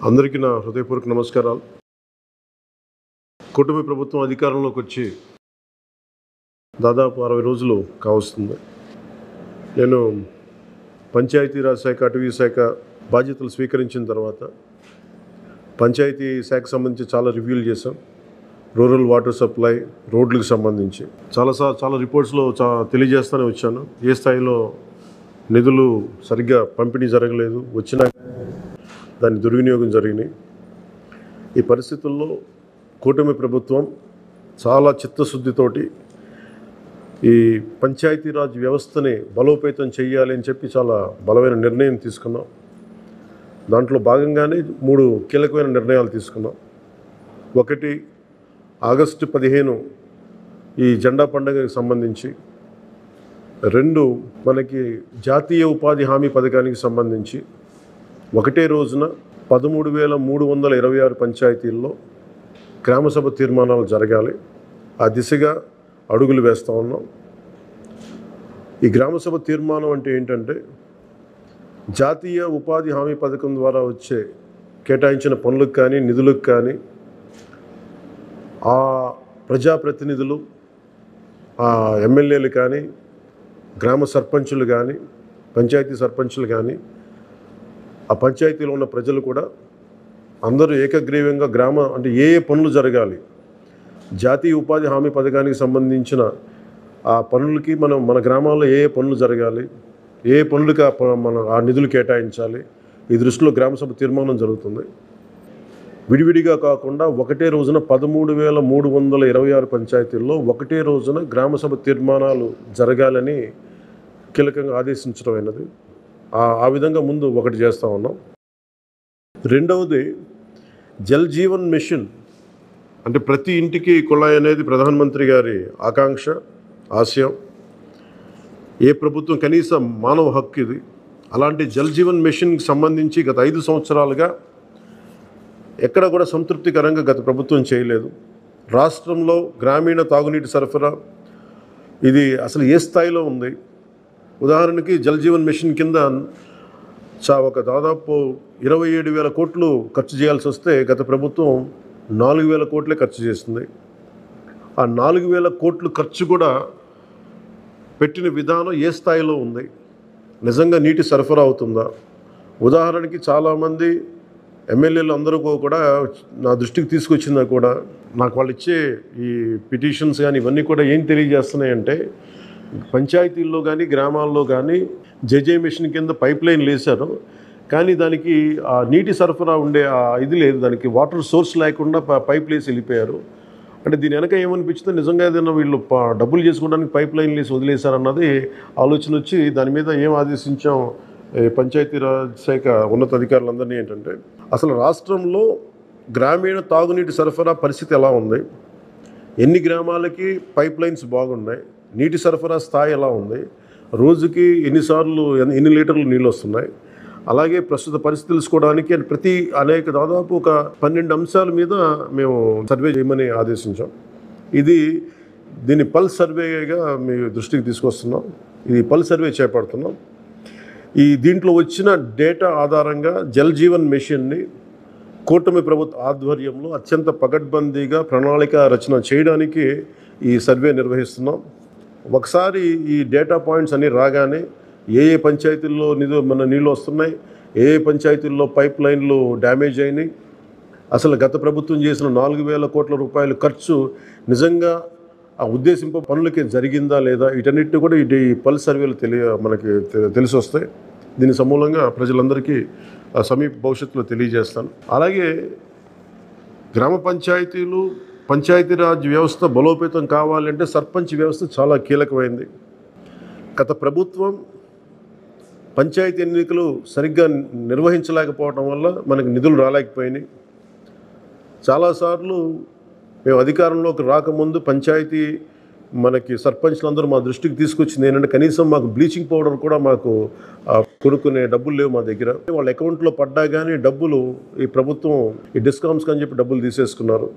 అందరికీ నా హృదయపూర్వక నమస్కారాలు. కూటమి ప్రభుత్వం అధికారంలోకి వచ్చి దాదాపు 60 రోజులు కావస్తుంది. నేను పంచాయతీరాజ్ శాఖ, అటవీ శాఖ బాధ్యతలు స్వీకరించిన తర్వాత పంచాయతీ శాఖకు సంబంధించి చాలా రివ్యూలు చేశాం. రూరల్ వాటర్ సప్లై, రోడ్లకు సంబంధించి చాలా రిపోర్ట్స్లో తెలియజేస్తూనే వచ్చాను. ఏ స్థాయిలో నిధులు సరిగ్గా పంపిణీ జరగలేదు, వచ్చినా దాని దుర్వినియోగం జరిగినాయి. ఈ పరిస్థితుల్లో కూటమి ప్రభుత్వం చాలా చిత్తశుద్ధితోటి ఈ పంచాయతీరాజ్ వ్యవస్థని బలోపేతం చేయాలి అని చెప్పి చాలా బలమైన నిర్ణయం తీసుకున్నాం. దాంట్లో భాగంగానే 3 కీలకమైన నిర్ణయాలు తీసుకున్నాం. ఒకటి, ఆగస్టు 15 ఈ జెండా పండుగకి సంబంధించి. 2, మనకి జాతీయ ఉపాధి హామీ పథకానికి సంబంధించి ఒకటే రోజున 13,326 పంచాయతీల్లో గ్రామసభ తీర్మానాలు జరగాలి. ఆ దిశగా అడుగులు వేస్తూ ఉన్నాం. ఈ గ్రామసభ తీర్మానం అంటే ఏంటంటే, జాతీయ ఉపాధి హామీ పథకం ద్వారా వచ్చే కేటాయించిన పనులకు కానీ నిధులకు కానీ ఆ ప్రజాప్రతినిధులు, ఆ ఎమ్మెల్యేలు కానీ, గ్రామ సర్పంచులు కానీ, పంచాయతీ సర్పంచులు కానీ, ఆ పంచాయతీలో ఉన్న ప్రజలు కూడా అందరూ ఏకగ్రీవంగా అంటే ఏ పనులు జరగాలి, జాతీయ ఉపాధి హామీ పథకానికి సంబంధించిన ఆ పనులకి మన గ్రామాల్లో ఏ పనులు జరగాలి, ఏ పనులకి ఆ నిధులు కేటాయించాలి, ఈ దృష్టిలో గ్రామసభ తీర్మానం జరుగుతుంది. విడివిడిగా కాకుండా ఒకటే రోజున 13,326 పంచాయతీల్లో ఒకటే రోజున గ్రామసభ తీర్మానాలు జరగాలని కీలకంగా ఆదేశించడం అయినది. ఆ విధంగా ముందు ఒకటి చేస్తూ ఉన్నాం. రెండవది, జల్ జీవన్ మిషన్. అంటే ప్రతి ఇంటికి కుళాయి అనేది ప్రధానమంత్రి గారి ఆకాంక్ష, ఆశయం. ఏ ప్రభుత్వం కనీసం మానవ హక్కు ఇది. అలాంటి జల్ జీవన్ మిషన్కి సంబంధించి గత 5 సంవత్సరాలుగా ఎక్కడ కూడా సంతృప్తికరంగా గత ప్రభుత్వం చేయలేదు. రాష్ట్రంలో గ్రామీణ తాగునీటి సరఫరా ఇది అసలు ఏ స్థాయిలో ఉంది? ఉదాహరణకి జల్ జీవన్ మిషన్ కింద ఒక దాదాపు 27,000 కోట్లు ఖర్చు చేయాల్సి వస్తే గత ప్రభుత్వం 4,000 కోట్లే ఖర్చు చేస్తుంది. ఆ 4,000 కోట్లు ఖర్చు కూడా పెట్టిన విధానం ఏ స్థాయిలో ఉంది? నిజంగా నీటి సరఫరా అవుతుందా? ఉదాహరణకి చాలామంది ఎమ్మెల్యేలు అందరూ కూడా నా దృష్టికి తీసుకొచ్చిందా కూడా, నాకు వాళ్ళు ఇచ్చే ఈ పిటిషన్స్ కానీ ఇవన్నీ కూడా ఏం తెలియజేస్తున్నాయంటే, పంచాయతీల్లో కానీ గ్రామాల్లో కానీ జేజే మిషన్ కింద పైప్ లైన్లు వేశారు, కానీ దానికి ఆ నీటి సరఫరా ఉండే ఇది లేదు, దానికి వాటర్ సోర్స్ లేకుండా పైప్ వేసి వెళ్ళిపోయారు. అంటే దీని వెనక ఏమనిపించిందో, నిజంగా ఏదైనా వీళ్ళు డబ్బులు చేసుకోవడానికి పైప్ లైన్లు వేసి వదిలేశారన్నది ఆలోచన వచ్చి దాని మీద ఏం ఆదేశించాం పంచాయతీరాజ్ శాఖ ఉన్నతాధికారులందరినీ ఏంటంటే, అసలు రాష్ట్రంలో గ్రామీణ తాగునీటి సరఫరా పరిస్థితి ఎలా ఉంది, ఎన్ని గ్రామాలకి పైప్ లైన్స్ బాగున్నాయి, నీటి సరఫరా స్థాయి ఎలా ఉంది, రోజుకి ఎన్ని లీటర్లు నీళ్ళు వస్తున్నాయి, అలాగే ప్రస్తుత పరిస్థితి తెలుసుకోవడానికి దాదాపు ఒక 12 అంశాల మీద మేము సర్వే చేయమని ఆదేశించాం. దీన్ని పల్స్ సర్వేగా మీ దృష్టికి తీసుకొస్తున్నాం. ఇది పల్స్ సర్వే చేపడుతున్నాం. దీంట్లో వచ్చిన డేటా ఆధారంగా జల్ జీవన్ మిషన్ని కూటమి ప్రభుత్వ ఆధ్వర్యంలో అత్యంత పకడ్బందీగా ప్రణాళిక రచన చేయడానికి ఈ సర్వే నిర్వహిస్తున్నాం. ఒకసారి ఈ డేటా పాయింట్స్ అన్నీ రాగానే ఏ పంచాయతీల్లో నీళ్ళు వస్తున్నాయి, ఏ పంచాయతీల్లో పైప్ లైన్లు డ్యామేజ్ అయినాయి, అసలు గత ప్రభుత్వం చేసిన 4,000 కోట్ల రూపాయల ఖర్చు నిజంగా ఆ ఉద్దేశింప పనులకి జరిగిందా లేదా, వీటన్నిటిని కూడా ఈ పల్స్ సర్వేలు మనకి తెలిసి వస్తాయి. దీని సమూలంగా ప్రజలందరికీ సమీప భవిష్యత్తులో తెలియజేస్తాను. అలాగే గ్రామ పంచాయతీలు, పంచాయతీరాజ్ వ్యవస్థ బలోపేతం కావాలంటే సర్పంచ్ వ్యవస్థ చాలా కీలకమైంది. గత ప్రభుత్వం పంచాయతీ ఎన్నికలు సరిగ్గా నిర్వహించలేకపోవడం వల్ల మనకు నిధులు రాలేకపోయినాయి. చాలాసార్లు మేము అధికారంలోకి రాకముందు పంచాయతీ మనకి సర్పంచ్లందరూ మా దృష్టికి తీసుకొచ్చింది ఏంటంటే, కనీసం మాకు బ్లీచింగ్ పౌడర్ కూడా మాకు కొనుక్కునే డబ్బులు లేవు మా దగ్గర. వాళ్ళ అకౌంట్లో పడ్డా కానీ డబ్బులు ఈ ప్రభుత్వం ఈ డిస్కౌంట్స్ అని చెప్పి డబ్బులు తీసేసుకున్నారు.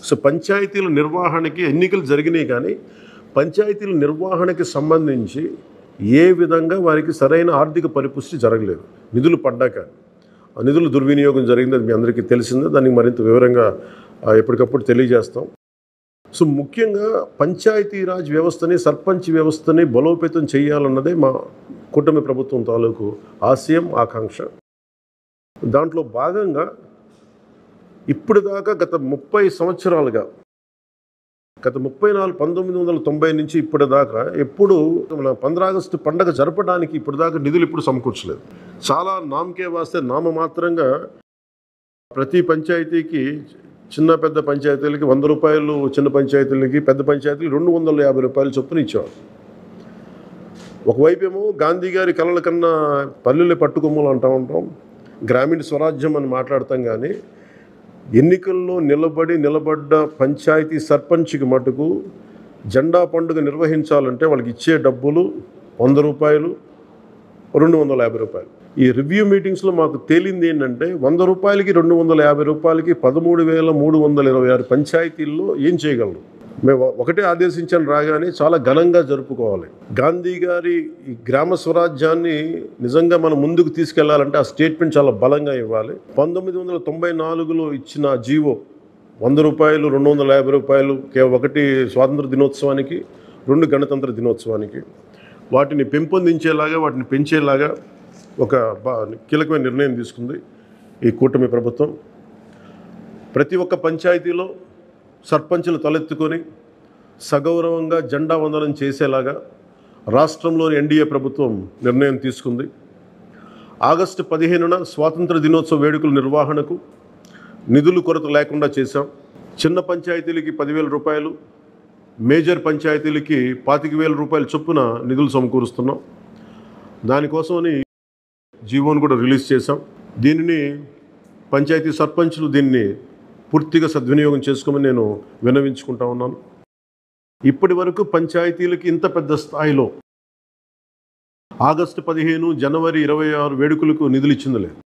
సో పంచాయతీల నిర్వహణకి ఎన్నికలు జరిగినాయి, కానీ పంచాయతీల నిర్వహణకి సంబంధించి ఏ విధంగా వారికి సరైన ఆర్థిక పరిపుష్టి జరగలేదు నిధులు పడ్డాక. నిధుల దుర్వినియోగం జరిగింది, అది మీ అందరికీ తెలిసిందే. దానికి మరింత వివరంగా ఎప్పటికప్పుడు తెలియజేస్తాం. సో ముఖ్యంగా పంచాయతీరాజ్ వ్యవస్థని, సర్పంచ్ వ్యవస్థని బలోపేతం చేయాలన్నదే మా కూటమి ప్రభుత్వం తాలూకు ఆశయం, ఆకాంక్ష. దాంట్లో భాగంగా ఇప్పటిదాకా గత 30 సంవత్సరాలుగా, గత 1990 నుంచి ఇప్పటిదాకా ఎప్పుడు మన 15 ఆగస్టు పండగ జరపడానికి ఇప్పటిదాకా నిధులు ఎప్పుడు సమకూర్చలేదు. చాలా నామకే వాస్తే నామమాత్రంగా ప్రతి పంచాయతీకి, చిన్న పెద్ద పంచాయతీలకి 100 రూపాయలు, చిన్న పంచాయతీలకి, పెద్ద పంచాయతీలకి 250 రూపాయలు చొప్పున ఇచ్చేవారు. ఒకవైపేమో గాంధీ గారి కలల కన్నా పల్లెలు పట్టుకొమ్మలు అంటూ ఉంటాం, గ్రామీణ స్వరాజ్యం అని మాట్లాడతాం. కానీ ఎన్నికల్లో నిలబడ్డ పంచాయతీ సర్పంచ్కి మటుకు జెండా పండుగ నిర్వహించాలంటే వాళ్ళకి ఇచ్చే డబ్బులు 100 రూపాయలు, 250 రూపాయలు. ఈ రివ్యూ మీటింగ్స్లో మాకు తేలింది ఏంటంటే 100 రూపాయలకి, 250 రూపాయలకి 13,326 పంచాయతీల్లో ఏం చేయగలరు? మేము ఒకటే ఆదేశించాను, రాగానే చాలా ఘనంగా జరుపుకోవాలి. గాంధీ గారి ఈ గ్రామ స్వరాజ్యాన్ని నిజంగా మనం ముందుకు తీసుకెళ్లాలంటే ఆ స్టేట్మెంట్ చాలా బలంగా ఇవ్వాలి. 1994లో ఇచ్చిన జీవో 100 రూపాయలు, 250 రూపాయలు, ఒకటి స్వాతంత్ర దినోత్సవానికి, 2 గణతంత్ర దినోత్సవానికి, వాటిని పెంపొందించేలాగా, వాటిని పెంచేలాగా ఒక కీలకమైన నిర్ణయం తీసుకుంది ఈ కూటమి ప్రభుత్వం. ప్రతి ఒక్క పంచాయతీలో సర్పంచులు తలెత్తుకొని సగౌరవంగా జెండా వందనం చేసేలాగా రాష్ట్రంలోని ఎన్డీఏ ప్రభుత్వం నిర్ణయం తీసుకుంది. ఆగస్టు 15న స్వాతంత్ర దినోత్సవ వేడుకల నిర్వహణకు నిధులు కొరత లేకుండా చేశాం. చిన్న పంచాయతీలకి 10,000 రూపాయలు, మేజర్ పంచాయతీలకి 25,000 రూపాయల చొప్పున నిధులు సమకూరుస్తున్నాం. దానికోసమని జీవోను కూడా రిలీజ్ చేశాం. దీనిని పంచాయతీ సర్పంచులు దీన్ని పూర్తిగా సద్వినియోగం చేసుకోమని నేను విన్నవించుకుంటా ఉన్నాను. ఇప్పటి వరకు పంచాయతీలకి ఇంత పెద్ద స్థాయిలో ఆగస్టు 15, జనవరి 26 వేడుకలకు నిధులు ఇచ్చింది లేదు.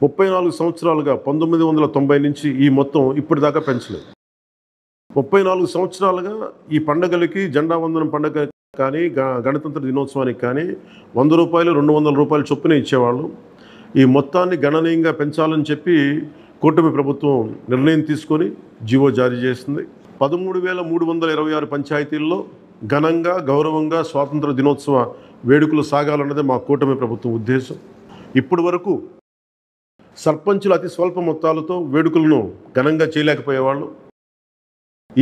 34 సంవత్సరాలుగా 1990 నుంచి ఈ మొత్తం ఇప్పటిదాకా పెంచలేదు. 34 సంవత్సరాలుగా ఈ పండగలకి, జెండా వందనం పండగ కానీ, గణతంత్ర దినోత్సవానికి కానీ 100 రూపాయలు, 200 రూపాయలు చొప్పున ఇచ్చేవాళ్ళు. ఈ మొత్తాన్ని గణనీయంగా పెంచాలని చెప్పి కూటమి ప్రభుత్వం నిర్ణయం తీసుకొని జీవో జారీ చేసింది. 13,326 పంచాయతీల్లో ఘనంగా, గౌరవంగా స్వాతంత్ర దినోత్సవ వేడుకలు సాగాలన్నదే మా కూటమి ప్రభుత్వం ఉద్దేశం. ఇప్పటి వరకు సర్పంచులు అతి స్వల్ప మొత్తాలతో వేడుకలను ఘనంగా చేయలేకపోయేవాళ్ళు.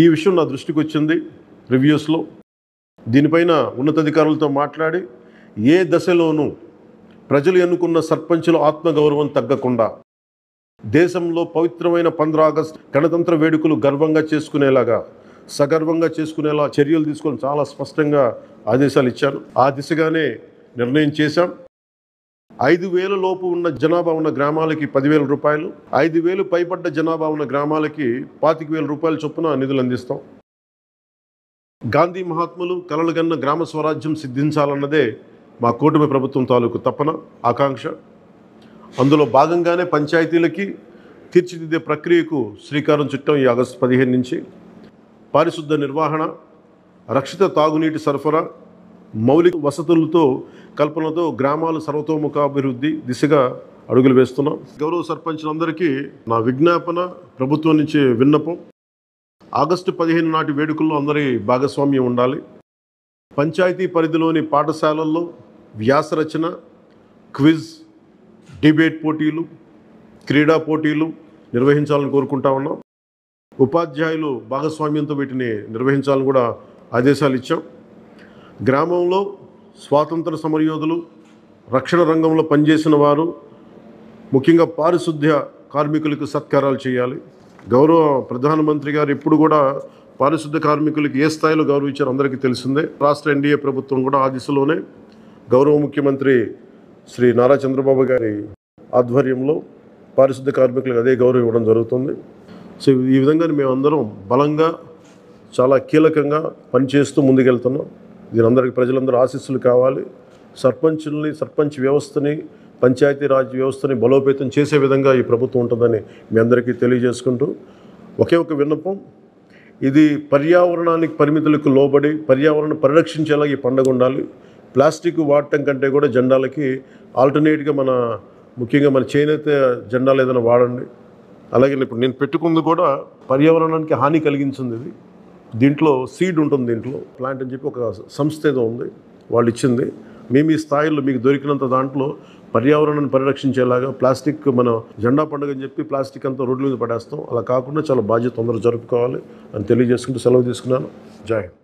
ఈ విషయం నా దృష్టికి వచ్చింది రివ్యూస్లో. దీనిపైన ఉన్నతాధికారులతో మాట్లాడి ఏ దశలోనూ ప్రజలు ఎన్నుకున్న సర్పంచుల ఆత్మగౌరవం తగ్గకుండా దేశంలో పవిత్రమైన 15 ఆగస్టు గణతంత్ర వేడుకలు గర్వంగా చేసుకునేలాగా, సగర్వంగా చేసుకునేలా చర్యలు తీసుకొని చాలా స్పష్టంగా ఆదేశాలు ఇచ్చారు. ఆ దిశగానే నిర్ణయం చేశాం. 5,000 లోపు ఉన్న జనాభా ఉన్న గ్రామాలకి 10,000 రూపాయలు, 5,000 పైబడ్డ జనాభా ఉన్న గ్రామాలకి 25,000 రూపాయల చొప్పున నిధులు అందిస్తాం. గాంధీ మహాత్ములు కలలుగన్న గ్రామ స్వరాజ్యం సిద్ధించాలన్నదే మా కూటమి ప్రభుత్వం తాలూకు తపన, ఆకాంక్ష. అందులో భాగంగానే పంచాయతీలకి తీర్చిదిద్దే ప్రక్రియకు శ్రీకారం చుట్టాం. ఈ ఆగస్టు 15 నుంచి పారిశుద్ధ నిర్వహణ, రక్షిత తాగునీటి సరఫరా, మౌలిక వసతులతో కల్పనతో గ్రామాల సర్వతోముఖాభివృద్ధి దిశగా అడుగులు వేస్తున్నాం. గౌరవ సర్పంచులందరికీ నా విజ్ఞాపన, ప్రభుత్వం నుంచి విన్నపం, ఆగస్టు 15 నాటి వేడుకల్లో అందరి భాగస్వామ్యం ఉండాలి. పంచాయతీ పరిధిలోని పాఠశాలల్లో వ్యాసరచన, క్విజ్, డిబేట్ పోటీలు, క్రీడా పోటీలు నిర్వహించాలని కోరుకుంటా ఉన్నాం. ఉపాధ్యాయులు భాగస్వామ్యంతో వీటిని నిర్వహించాలని కూడా ఆదేశాలు ఇచ్చాం. గ్రామంలో స్వాతంత్ర సమరయోధులు, రక్షణ రంగంలో పనిచేసిన వారు, ముఖ్యంగా పారిశుద్ధ్య కార్మికులకు సత్కారాలు చేయాలి. గౌరవ ప్రధానమంత్రి గారు ఇప్పుడు కూడా పారిశుద్ధ్య కార్మికులకి ఏ స్థాయిలో గౌరవించారో అందరికీ తెలిసిందే. రాష్ట్ర ఎన్డీఏ ప్రభుత్వం కూడా ఆ దిశలోనే గౌరవ ముఖ్యమంత్రి శ్రీ నారా చంద్రబాబు గారి ఆధ్వర్యంలో పారిశుద్ధ్య కార్మికులకు అదే గౌరవం ఇవ్వడం జరుగుతుంది. సో ఈ విధంగా మేమందరం బలంగా, చాలా కీలకంగా పనిచేస్తూ ముందుకెళ్తున్నాం. దీని అందరికీ ప్రజలందరూ ఆశీస్సులు కావాలి. సర్పంచుల్ని, సర్పంచ్ వ్యవస్థని, పంచాయతీరాజ్ వ్యవస్థని బలోపేతం చేసే విధంగా ఈ ప్రభుత్వం ఉంటుందని మీ అందరికీ తెలియజేసుకుంటూ, ఒకే ఒక విన్నపం, ఇది పర్యావరణానికి పరిమితులకు లోబడి పర్యావరణ పరిరక్షించేలా ఈ పండుగ ఉండాలి. ప్లాస్టిక్ వాడటం కంటే కూడా జెండాలకి ఆల్టర్నేట్గా మన ముఖ్యంగా మన చేనేత జెండాలు ఏదైనా వాడండి. అలాగే ఇప్పుడు నేను పెట్టుకుంది కూడా పర్యావరణానికి హాని కలిగించింది. ఇది దీంట్లో సీడ్ ఉంటుంది, దీంట్లో ప్లాంట్ అని చెప్పి ఒక సంస్థ ఏదో ఉంది, వాళ్ళు ఇచ్చింది. మేము ఈ స్థాయిలో మీకు దొరికినంత దాంట్లో పర్యావరణాన్ని పరిరక్షించేలాగా ప్లాస్టిక్, మన జెండా పండుగ అని చెప్పి ప్లాస్టిక్ అంతా రోడ్ల మీద పడేస్తాం. అలా కాకుండా చాలా బాధ్యత తొందరగా జరుపుకోవాలి అని తెలియజేసుకుంటూ సెలవు తీసుకున్నాను. జై హింద్.